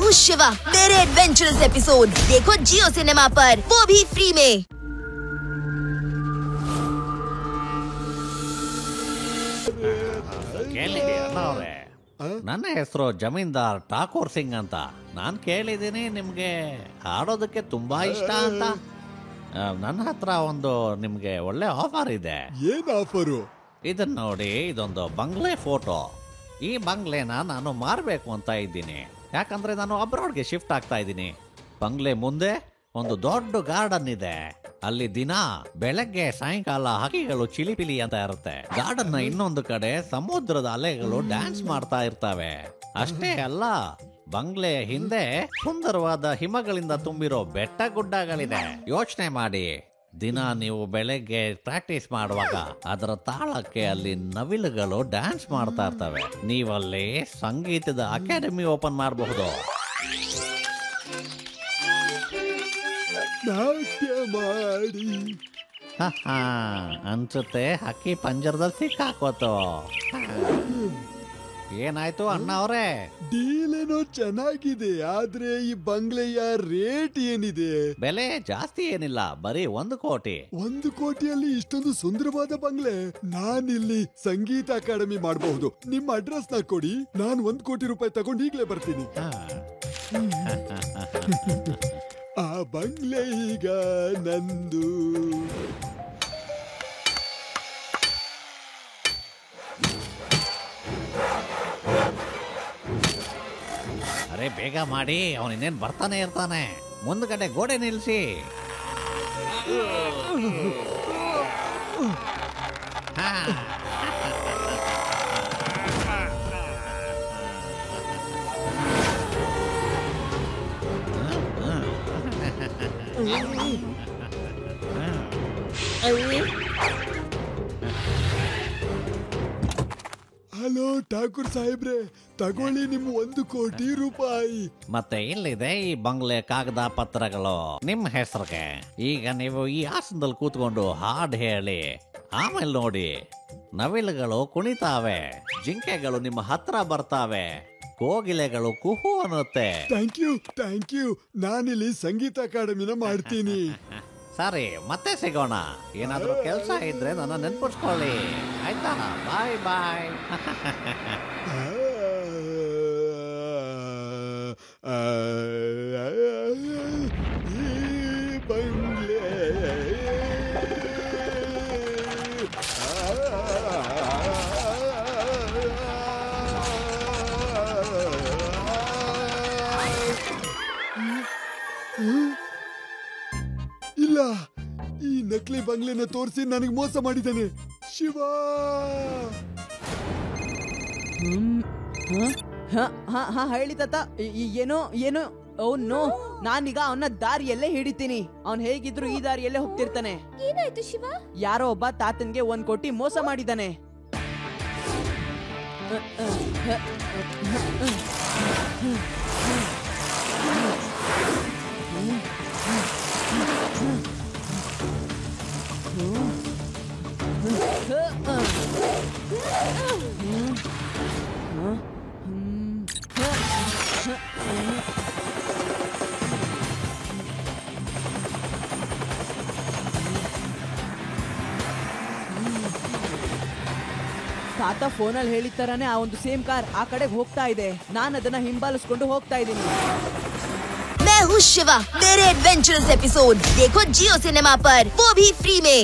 हूँ शिवा। मेरे adventurous episode देखो जियो सिनेमा पर, वो भी फ्री में। ನನ್ನ ಹೆಸರು ಜಮೀನ್ದಾರ್ ಠಾಕೂರ್ ಸಿಂಗ್ ಅಂತ. ನಾನು ಕೇಳಿದ್ದೀನಿ ನಿಮ್ಗೆ ಹಾಡೋದಕ್ಕೆ ತುಂಬಾ ಇಷ್ಟ ಅಂತ. ನನ್ನ ಹತ್ರ ಒಂದು ನಿಮ್ಗೆ ಒಳ್ಳೆ ಆಫರ್ ಇದೆ. ಏನ್ ಆಫರು? ಇದನ್ನ ನೋಡಿ, ಇದೊಂದು ಬಂಗ್ಲೆ ಫೋಟೋ. ಈ ಬಂಗ್ಲೆನ ನಾನು ಮಾರಬೇಕು ಅಂತ ಇದ್ದೀನಿ. ಯಾಕಂದ್ರೆ ನಾನು ಅಬ್ರಾಡ್ಗೆ ಶಿಫ್ಟ್ ಆಗ್ತಾ ಇದ್ದೀನಿ. ಬಂಗ್ಲೆ ಮುಂದೆ ಒಂದು ದೊಡ್ಡ ಗಾರ್ಡನ್ ಇದೆ. ಅಲ್ಲಿ ದಿನ ಬೆಳಗ್ಗೆ ಸಾಯಂಕಾಲ ಹಕ್ಕಿಗಳು ಚಿಲಿಪಿಲಿ ಅಂತ ಇರುತ್ತೆ. ಗಾರ್ಡನ್ ನ ಇನ್ನೊಂದು ಕಡೆ ಸಮುದ್ರದ ಅಲೆಗಳು ಡ್ಯಾನ್ಸ್ ಮಾಡ್ತಾ ಇರ್ತವೆ. ಅಷ್ಟೇ ಅಲ್ಲ, ಬಂಗ್ಲೆ ಹಿಂದೆ ಸುಂದರವಾದ ಹಿಮಗಳಿಂದ ತುಂಬಿರೋ ಬೆಟ್ಟ ಗುಡ್ಡಗಳಿದೆ. ಯೋಚನೆ ಮಾಡಿ, ದಿನ ನೀವು ಬೆಳಗ್ಗೆ ಪ್ರಾಕ್ಟೀಸ್ ಮಾಡುವಾಗ ಅದರ ತಾಳಕ್ಕೆ ಅಲ್ಲಿ ನವಿಲುಗಳು ಡ್ಯಾನ್ಸ್ ಮಾಡ್ತಾ ಇರ್ತವೆ. ನೀವಲ್ಲಿ ಸಂಗೀತದ ಅಕಾಡೆಮಿ ಓಪನ್ ಮಾಡಬಹುದು. ನಾಟ್ಯ ಮಾಡಿ ಅನ್ಸುತ್ತೆ ಹಕ್ಕಿ ಪಂಜರದಲ್ಲಿ ಸಿಕ್ಕಾಕೋತು. ಏನಾಯ್ತು ಅಣ್ಣ ಅವರೇ? ಡೀಲ್ ಏನೋ ಚೆನ್ನಾಗಿದೆ, ಆದ್ರೆ ಈ ಬಂಗ್ಲೆಯ ರೇಟ್ ಏನಿದೆ? ಬೆಲೆ ಜಾಸ್ತಿ ಏನಿಲ್ಲ, ಬರೀ 1 ಕೋಟಿ. 1 ಕೋಟಿಯಲ್ಲಿ ಇಷ್ಟೊಂದು ಸುಂದರವಾದ ಬಂಗ್ಲೆ? ನಾನಿಲ್ಲಿ ಸಂಗೀತ ಅಕಾಡೆಮಿ ಮಾಡಬಹುದು. ನಿಮ್ಮ ಅಡ್ರೆಸ್ ನ ಕೊಡಿ, ನಾನು 1 ಕೋಟಿ ರೂಪಾಯಿ ತಗೊಂಡು ಈಗಲೇ ಬರ್ತೀನಿ. ಆ ಬಂಗ್ಲೆ ಈಗ ನಂದು. ಅರೆ ಬೇಗ ಮಾಡಿ, ಅವನು ಇನ್ನೇನು ಬರ್ತಾನೆ ಇರ್ತಾನೆ. ಮುಂದ್ಗಡೆ ಗೋಡೆ ನಿಲ್ಸಿ. ಹಲೋ ಠಾಕೂರ್ ಸಾಹೇಬ್ರೆ, ತಗೊಳ್ಳಿ ನಿಮ್ಮ 1 ಕೋಟಿ ರೂಪಾಯಿ. ಮತ್ತೆ ಇಲ್ಲಿದೆ ಈ ಬಂಗ್ಲೆ ಕಾಗದ ಪತ್ರಗಳು ನಿಮ್ಮ ಹೆಸರಿಗೆ. ಈಗ ನೀವು ಈ ಆಸನದಲ್ಲಿ ಕೂತ್ಕೊಂಡು ಹಾಡು ಹೇಳಿ. ಆಮೇಲೆ ನೋಡಿ, ನವಿಲುಗಳು ಕುಣಿತಾವೆ, ಜಿಂಕೆಗಳು ನಿಮ್ಮ ಹತ್ರ ಬರ್ತಾವೆ, ಕೋಗಿಲೆಗಳು ಕುಹು ಅನ್ನುತ್ತೆ. Thank you. ನಾನಿಲ್ಲಿ ಸಂಗೀತ ಅಕಾಡೆಮಿನ ಮಾಡ್ತೀನಿ. ಸರಿ, ಮತ್ತೆ ಸಿಗೋಣ. ಏನಾದ್ರೂ ಕೆಲಸ ಇದ್ರೆ ನನ್ನ ನೆನ್ಪಿಸ್ಕೊಳ್ಳಿ, ಆಯ್ತಾ? ಬಾಯ್ ಬಾಯ್. ಈ ಬಂಗ್ಲೆ ಇಲ್ಲ, ಈ ನಕಲಿ ಬಂಗ್ಲೆನ ತೋರಿಸಿ ನನಗೆ ಮೋಸ ಮಾಡಿದ್ದಾನೆ ಶಿವ. ಹೇಳಿ ತಾತ. ಏನೋ ಏನೋ. ಓ ನೋ, ನಾನೀಗ ಅವನ ದಾರಿಯಲ್ಲೇ ಹಿಡಿತೀನಿ. ಅವನ್ ಹೇಗಿದ್ರು ಈ ದಾರಿಯಲ್ಲೇ ಹೋಗ್ತಿರ್ತಾನೆ. ಏನಾಯ್ತು ಶಿವ? ಯಾರೋ ಒಬ್ಬ ತಾತನ್ಗೆ 1 ಕೋಟಿ ಮೋಸ ಮಾಡಿದ್ದಾನೆ. ತಾತ ಫೋನಲ್ಲಿ ಹೇಳಿದ ಆ ಒಂದು ಸೇಮ್ ಕಾರ್ ಆ ಕಡೆಗೆ ಹೋಗ್ತಾ ಇದೆ. ನಾನು ಅದನ್ನ ಹಿಂಬಾಲಿಸ್ಕೊಂಡು ಹೋಗ್ತಾ ಇದ್ದೀನಿ. मैं हूँ शिवा। मेरे एडवेंचरस एपिसोड देखो जियो सिनेमा पर, वो भी फ्री में।